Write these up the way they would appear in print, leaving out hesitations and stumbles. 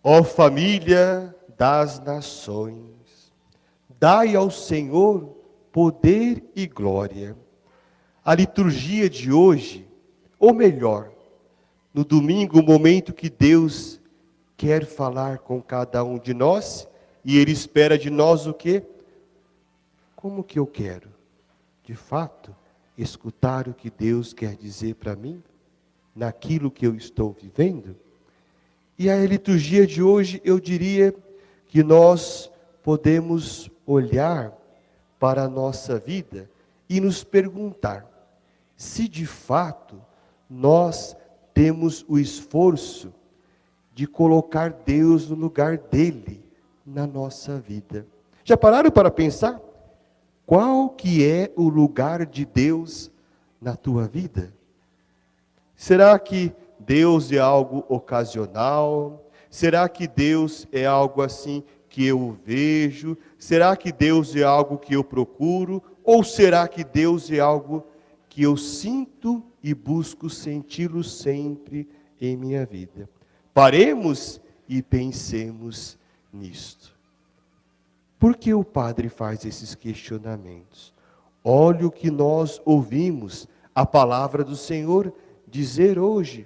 Ó família das nações, dai ao Senhor poder e glória. A liturgia de hoje, ou melhor, no domingo, o momento que Deus quer falar com cada um de nós, e Ele espera de nós o quê? Como que eu quero, de fato, escutar o que Deus quer dizer para mim, naquilo que eu estou vivendo? E a liturgia de hoje, eu diria que nós podemos olhar para a nossa vida e nos perguntar se de fato nós temos o esforço de colocar Deus no lugar dele na nossa vida. Já pararam para pensar? Qual que é o lugar de Deus na tua vida? Será que Deus é algo ocasional? Será que Deus é algo assim que eu vejo? Será que Deus é algo que eu procuro? Ou será que Deus é algo que eu sinto e busco senti-lo sempre em minha vida? Paremos e pensemos nisto. Por que o padre faz esses questionamentos? Olha o que nós ouvimos a palavra do Senhor dizer hoje.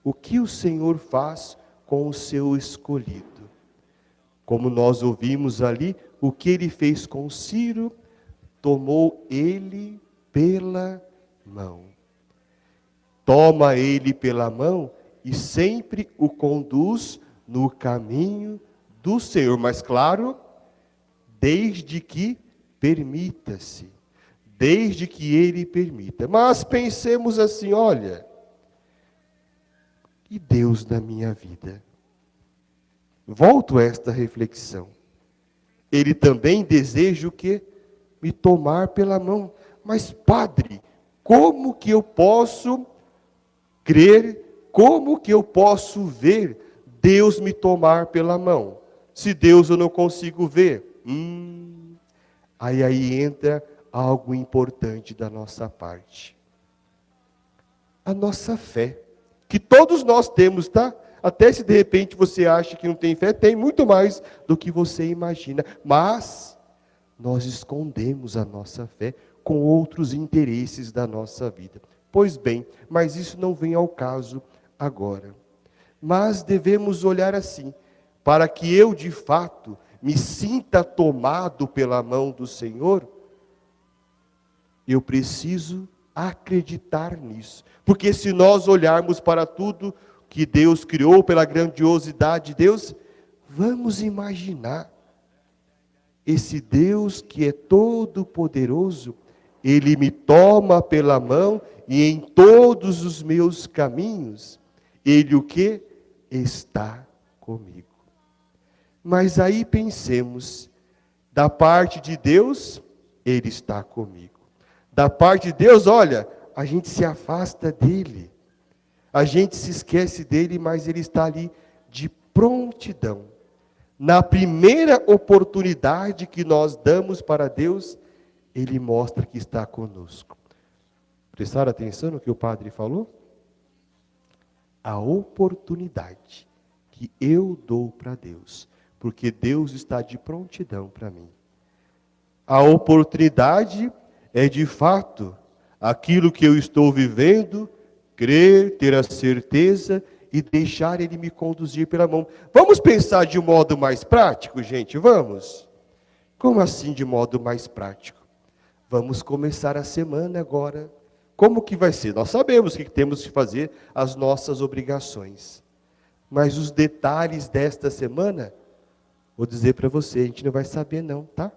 O que o Senhor faz com o seu escolhido? Como nós ouvimos ali, o que ele fez com Ciro, tomou ele pela mão. Toma ele pela mão e sempre o conduz no caminho do Senhor. Mas claro, desde que permita-se, desde que ele permita. Mas pensemos assim, olha, e Deus na minha vida? Volto a esta reflexão. Ele também deseja o quê? Me tomar pela mão. Mas, padre, como que eu posso crer, como que eu posso ver Deus me tomar pela mão? Se Deus eu não consigo ver. Aí entra algo importante da nossa parte. A nossa fé. Que todos nós temos, tá? Até se de repente você acha que não tem fé, tem muito mais do que você imagina. Mas nós escondemos a nossa fé com outros interesses da nossa vida. Pois bem, mas isso não vem ao caso agora. Mas devemos olhar assim, para que eu de fato me sinta tomado pela mão do Senhor, eu preciso acreditar nisso. Porque se nós olharmos para tudo que Deus criou, pela grandiosidade de Deus, vamos imaginar esse Deus que é todo poderoso, ele me toma pela mão e em todos os meus caminhos, ele o que? Está comigo. Mas aí pensemos, da parte de Deus, ele está comigo. Da parte de Deus, olha, a gente se afasta dele. A gente se esquece dele, mas ele está ali de prontidão. Na primeira oportunidade que nós damos para Deus, ele mostra que está conosco. Prestaram atenção no que o padre falou? A oportunidade que eu dou para Deus, porque Deus está de prontidão para mim. A oportunidade é de fato aquilo que eu estou vivendo, crer, ter a certeza e deixar ele me conduzir pela mão. Vamos pensar de um modo mais prático, gente? Vamos? Como assim de modo mais prático? Vamos começar a semana agora. Como que vai ser? Nós sabemos que temos que fazer as nossas obrigações. Mas os detalhes desta semana, vou dizer para você, a gente não vai saber não, tá?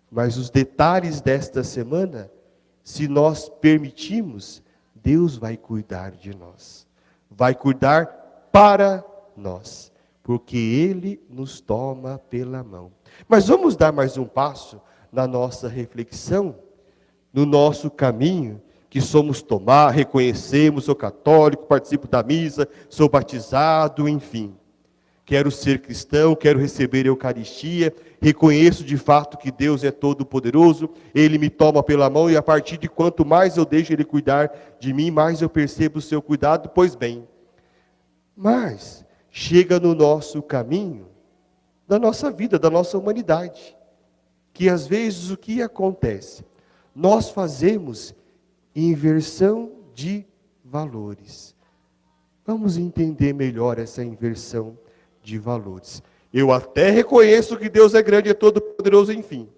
Mas os detalhes desta semana, se nós permitirmos, Deus vai cuidar de nós. Vai cuidar para nós. Porque Ele nos toma pela mão. Mas vamos dar mais um passo na nossa reflexão, no nosso caminho, que somos tomar, reconhecemos, sou católico, participo da missa, sou batizado, enfim. Quero ser cristão, quero receber a Eucaristia, reconheço de fato que Deus é todo-poderoso, Ele me toma pela mão e a partir de quanto mais eu deixo Ele cuidar de mim, mais eu percebo o seu cuidado, pois bem. Mas, chega no nosso caminho, da nossa vida, da nossa humanidade. Que às vezes o que acontece? Nós fazemos inversão de valores. Vamos entender melhor essa inversão de valores. Eu até reconheço que Deus é grande, é todo poderoso, enfim.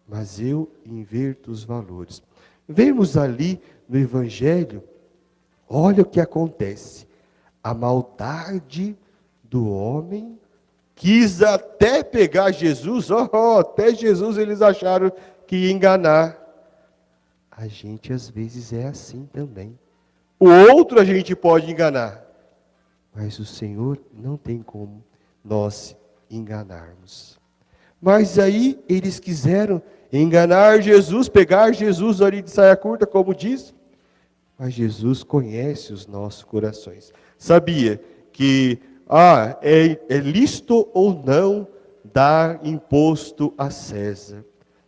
Mas eu inverto os valores. Vemos ali no Evangelho, olha o que acontece. A maldade do homem quis até pegar Jesus, até Jesus eles acharam que ia enganar. A gente às vezes é assim também. O outro a gente pode enganar, mas o Senhor não tem como nós enganarmos. Mas aí eles quiseram enganar Jesus, pegar Jesus ali de saia curta, como diz. Mas Jesus conhece os nossos corações. Sabia que é lícito ou não dar imposto a César?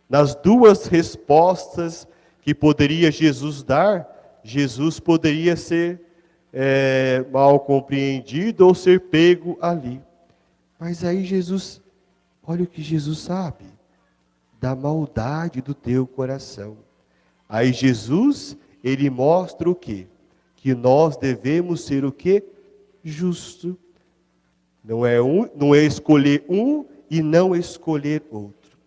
Nas duas respostas que poderia Jesus dar, Jesus poderia ser mal compreendido ou ser pego ali. Mas aí Jesus, olha o que Jesus sabe, da maldade do teu coração. Aí Jesus, ele mostra o quê? Que nós devemos ser o quê? Justo. Não é escolher um e não escolher outro.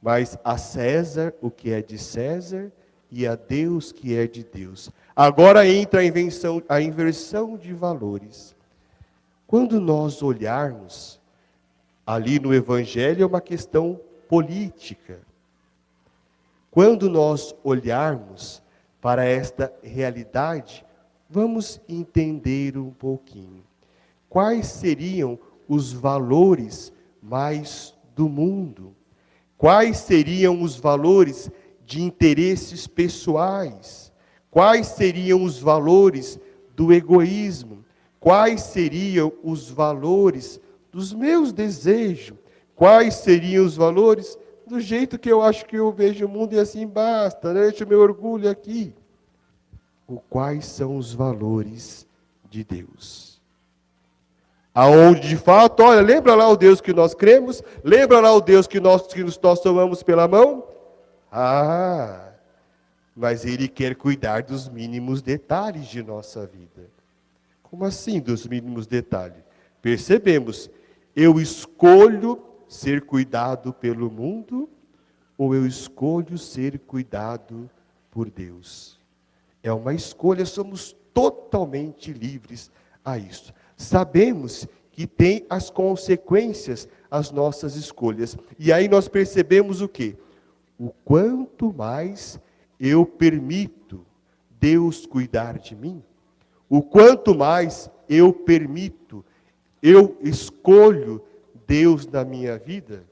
Mas a César o que é de César e a Deus que é de Deus. Agora entra a inversão de valores. Quando nós olharmos ali no Evangelho, é uma questão política. Quando nós olharmos para esta realidade, vamos entender um pouquinho. Quais seriam os valores mais do mundo? Quais seriam os valores de interesses pessoais? Quais seriam os valores do egoísmo? Quais seriam os valores dos meus desejos? Quais seriam os valores do jeito que eu acho que eu vejo o mundo e assim basta, deixa o meu orgulho aqui. Quais são os valores de Deus? Aonde de fato, olha, lembra lá o Deus que nós cremos? Lembra lá o Deus que nós tomamos pela mão? Mas Ele quer cuidar dos mínimos detalhes de nossa vida. Como assim dos mínimos detalhes? Percebemos, eu escolho ser cuidado pelo mundo ou eu escolho ser cuidado por Deus? É uma escolha, somos totalmente livres a isso. Sabemos que tem as consequências as nossas escolhas. E aí nós percebemos o quê? O quanto mais eu permito Deus cuidar de mim, o quanto mais eu permito, eu escolho Deus na minha vida,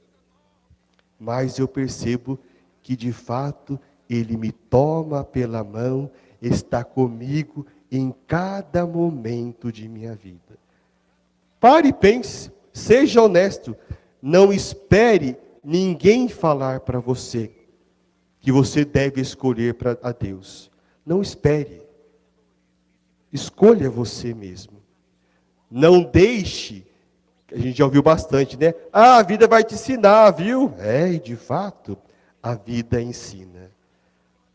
mais eu percebo que de fato Ele me toma pela mão, está comigo em cada momento de minha vida. Pare e pense, seja honesto, não espere ninguém falar para você que você deve escolher a Deus. Não espere. Escolha você mesmo. Não deixe, a gente já ouviu bastante, né? A vida vai te ensinar, viu? E de fato, a vida ensina.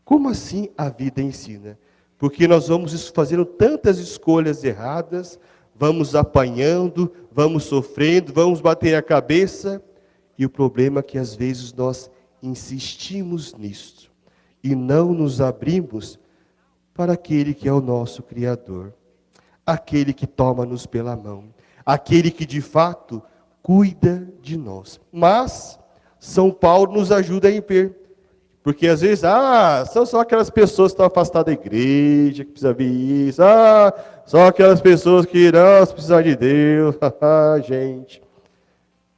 Como assim a vida ensina? Porque nós vamos fazendo tantas escolhas erradas, vamos apanhando, vamos sofrendo, vamos bater a cabeça, e o problema é que às vezes nós insistimos nisso e não nos abrimos para aquele que é o nosso Criador, aquele que toma-nos pela mão, aquele que de fato cuida de nós. Mas São Paulo nos ajuda a ver, porque às vezes, são só aquelas pessoas que estão afastadas da igreja, que precisam ver isso, só aquelas pessoas que não precisam de Deus, gente.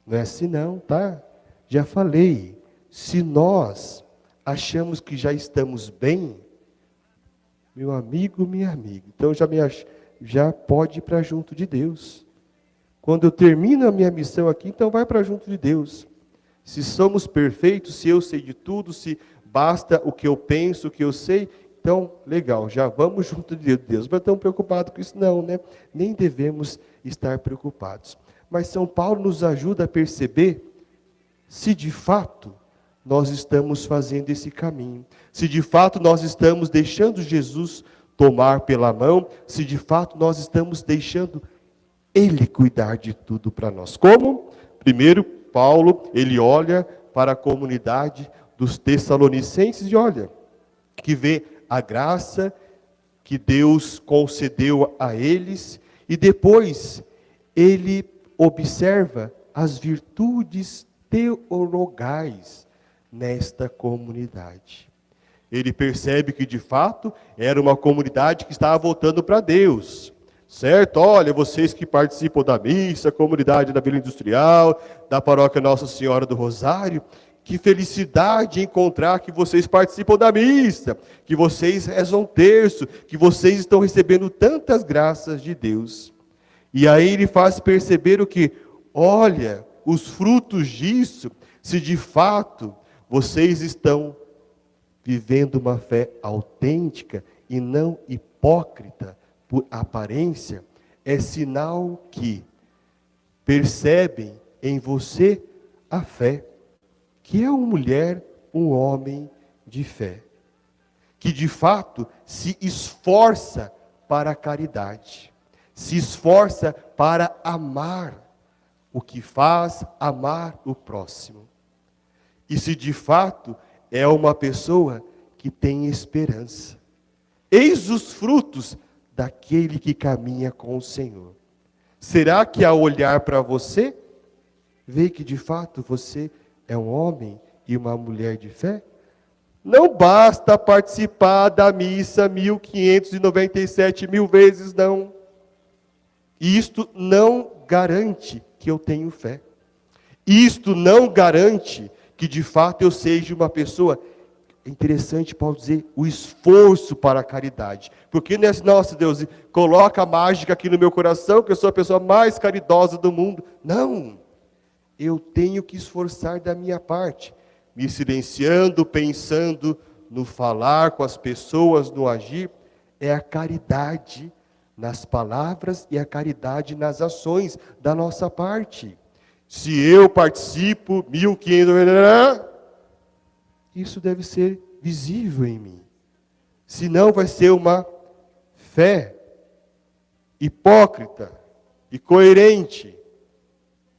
Não é assim não, tá? Já falei, se nós achamos que já estamos bem, meu amigo, minha amiga, então já pode ir para junto de Deus. Quando eu termino a minha missão aqui, então vai para junto de Deus. Se somos perfeitos, se eu sei de tudo, se basta o que eu penso, o que eu sei, Então, legal, já vamos junto de Deus. Mas estamos preocupados com isso? Não, né? Nem devemos estar preocupados. Mas São Paulo nos ajuda a perceber se de fato nós estamos fazendo esse caminho. Se de fato nós estamos deixando Jesus tomar pela mão. Se de fato nós estamos deixando Ele cuidar de tudo para nós. Como? Primeiro, Paulo, ele olha para a comunidade dos Tessalonicenses e olha, que vê a graça que Deus concedeu a eles, e depois ele observa as virtudes teologais nesta comunidade. Ele percebe que de fato era uma comunidade que estava voltando para Deus. Certo? Olha, vocês que participam da missa, comunidade da Vila Industrial, da paróquia Nossa Senhora do Rosário, que felicidade encontrar que vocês participam da missa, que vocês rezam o terço, que vocês estão recebendo tantas graças de Deus. E aí ele faz perceber o que? Olha, os frutos disso, se de fato vocês estão vivendo uma fé autêntica e não hipócrita, por aparência, é sinal que percebem em você a fé, que é uma mulher, um homem de fé, que de fato se esforça para a caridade, se esforça para amar o que faz, amar o próximo. E se de fato é uma pessoa que tem esperança. Eis os frutos daquele que caminha com o Senhor. Será que ao olhar para você, vê que de fato você é um homem e uma mulher de fé? Não basta participar da missa 1597 mil vezes, não. Isto não garante que eu tenho fé. Isto não garante que de fato eu seja uma pessoa. É interessante Paulo dizer o esforço para a caridade. Porque não é assim, nossa Deus, coloca a mágica aqui no meu coração, que eu sou a pessoa mais caridosa do mundo. Não. Eu tenho que esforçar da minha parte. Me silenciando, pensando no falar com as pessoas, no agir. É a caridade nas palavras e a caridade nas ações da nossa parte. Se eu participo, 1500... isso deve ser visível em mim. Senão vai ser uma fé hipócrita e coerente,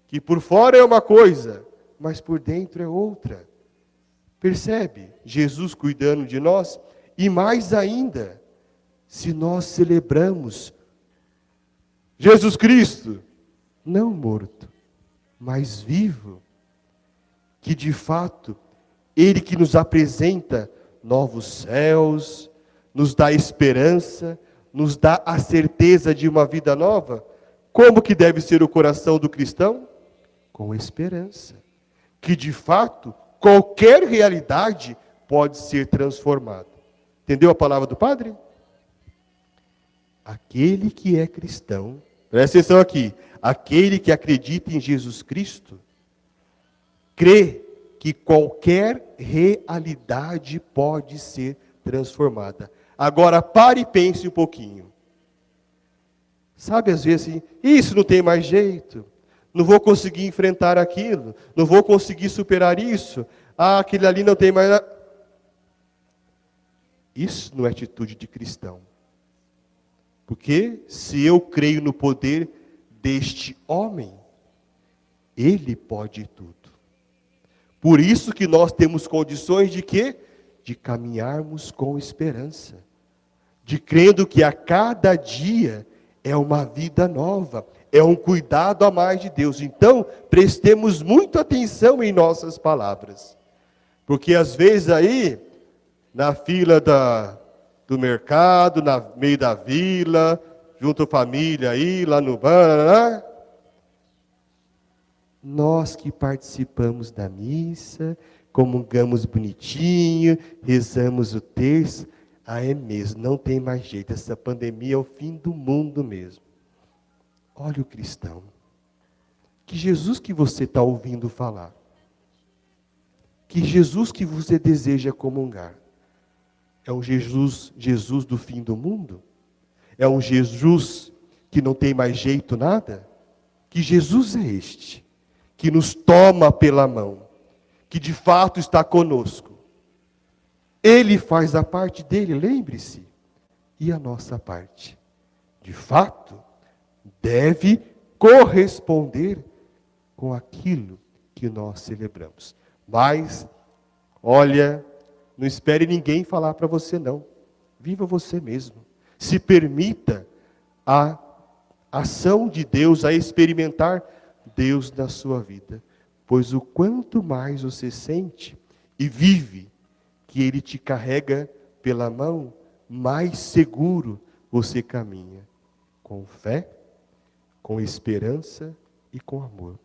que por fora é uma coisa, mas por dentro é outra. Percebe? Jesus cuidando de nós, e mais ainda, se nós celebramos Jesus Cristo, não morto, mas vivo, que de fato Ele que nos apresenta novos céus, nos dá esperança, nos dá a certeza de uma vida nova. Como que deve ser o coração do cristão? Com esperança. Que de fato, qualquer realidade pode ser transformada. Entendeu a palavra do Padre? Aquele que é cristão, presta atenção aqui, aquele que acredita em Jesus Cristo, crê que qualquer realidade pode ser transformada. Agora pare e pense um pouquinho. Sabe, às vezes, assim, isso não tem mais jeito, não vou conseguir enfrentar aquilo, não vou conseguir superar isso, aquele ali não tem mais nada. Isso não é atitude de cristão. Porque se eu creio no poder deste homem, ele pode tudo. Por isso que nós temos condições de quê? De caminharmos com esperança. De crendo que a cada dia é uma vida nova, é um cuidado a mais de Deus. Então, prestemos muita atenção em nossas palavras. Porque às vezes aí, na fila do mercado, no meio da vila, junto à família aí, lá no bar, nós que participamos da missa, comungamos bonitinho, rezamos o terço, é mesmo, não tem mais jeito, essa pandemia é o fim do mundo mesmo. Olha o cristão, que Jesus que você está ouvindo falar, que Jesus que você deseja comungar, É um Jesus do fim do mundo? É um Jesus que não tem mais jeito nada? Que Jesus é este, que nos toma pela mão, que de fato está conosco. Ele faz a parte dele, lembre-se, e a nossa parte, de fato, deve corresponder com aquilo que nós celebramos. Mas, olha, não espere ninguém falar para você não. Viva você mesmo. Se permita a ação de Deus, a experimentar Deus na sua vida. Pois o quanto mais você sente e vive que Ele te carrega pela mão, mais seguro você caminha. Com fé, com esperança e com amor.